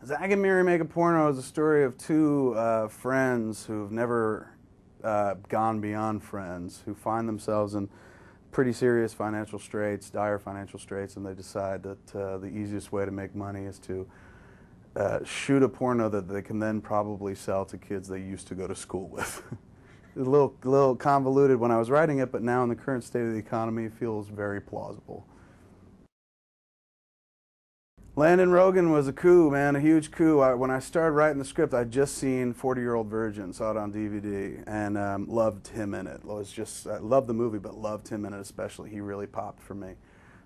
Zach and Miri Make a Porno is a story of two friends who've never gone beyond friends, who find themselves in pretty serious financial straits, dire financial straits, and they decide that the easiest way to make money is to shoot a porno that they can then probably sell to kids they used to go to school with. It's a little convoluted when I was writing it, but now in the current state of the economy, it feels very plausible. Landon Rogan was a coup, man, a huge coup. When I started writing the script, I'd just seen 40-Year-Old Virgin, saw it on DVD, and loved him in it. I loved the movie, but loved him in it especially. He really popped for me.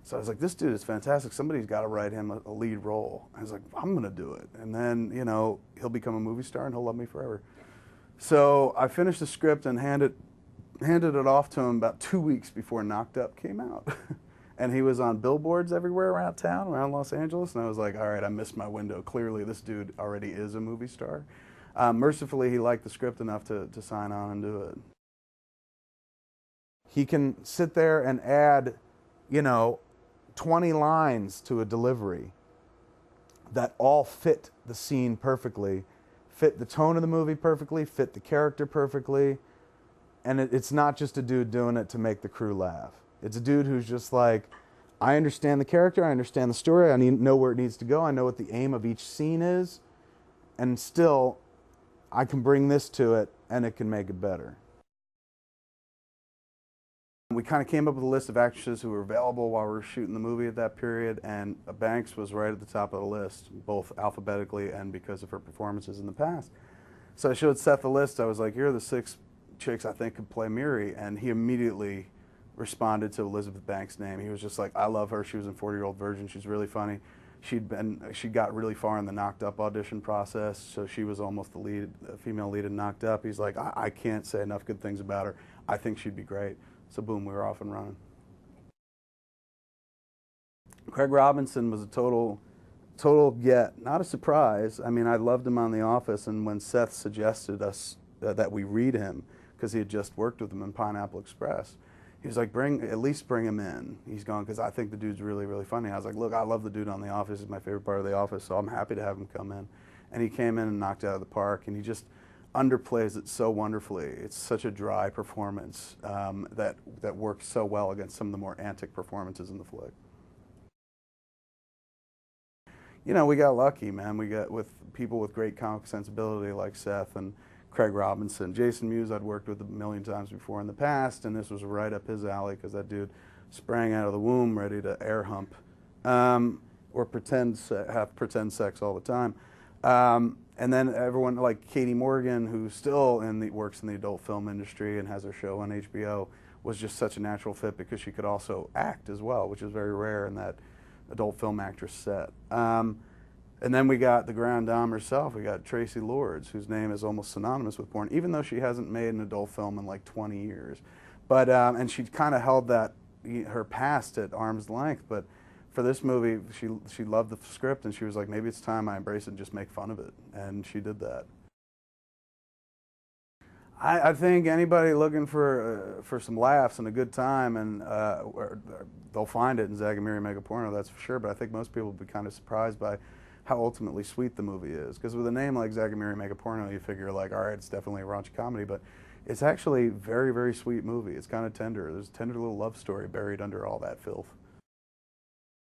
So I was like, this dude is fantastic. Somebody's got to write him a lead role. I was like, I'm going to do it. And then, you know, he'll become a movie star and he'll love me forever. So I finished the script and handed it off to him about 2 weeks before Knocked Up came out. And he was on billboards everywhere around town, around Los Angeles, and I was like, all right, I missed my window. Clearly, this dude already is a movie star. Mercifully, he liked the script enough to sign on and do it. He can sit there and add, you know, 20 lines to a delivery that all fit the scene perfectly, fit the tone of the movie perfectly, fit the character perfectly, and it's not just a dude doing it to make the crew laugh. It's a dude who's just like, I understand the character, I understand the story, I know where it needs to go, I know what the aim of each scene is, and still, I can bring this to it, and it can make it better. We kind of came up with a list of actresses who were available while we were shooting the movie at that period, and Banks was right at the top of the list, both alphabetically and because of her performances in the past. So I showed Seth the list. I was like, here are the 6 chicks I think could play Miri, and he immediately responded to Elizabeth Banks' name. He was just like, I love her. She was in 40-Year-Old Virgin. She's really funny. She got really far in the Knocked Up audition process, so she was almost the lead, female lead in Knocked Up. He's like, I can't say enough good things about her. I think she'd be great. So boom, we were off and running. Craig Robinson was a total get, not a surprise. I mean, I loved him on The Office, and when Seth suggested us that we read him, because he had just worked with him in Pineapple Express, he was like, at least bring him in. He's gone, because I think the dude's really, really funny. I was like, look, I love the dude on The Office. He's my favorite part of The Office, so I'm happy to have him come in. And he came in and knocked it out of the park, and he just underplays it so wonderfully. It's such a dry performance that works so well against some of the more antic performances in the flick. You know, we got lucky, man. We got with people with great comic sensibility like Seth and Craig Robinson. Jason Mewes I'd worked with a million times before in the past, and this was right up his alley because that dude sprang out of the womb ready to air hump or have pretend sex all the time. And then everyone like Katie Morgan, who still works in the adult film industry and has her show on HBO, was just such a natural fit because she could also act as well, which is very rare in that adult film actress set. And then we got the grand dame herself. We got Tracy Lords, whose name is almost synonymous with porn, even though she hasn't made an adult film in like 20 years. But and she kind of held her past at arm's length. But for this movie, she loved the script, and she was like, maybe it's time I embrace it and just make fun of it. And she did that. I think anybody looking for some laughs and a good time, and they'll find it in Zach and Miri Make a Porno, that's for sure. But I think most people will be kind of surprised by how ultimately sweet the movie is. Because with a name like Zach and Miri Make a Porno, you figure like, all right, it's definitely a raunchy comedy, but it's actually a very, very sweet movie. It's kind of tender. There's a tender little love story buried under all that filth.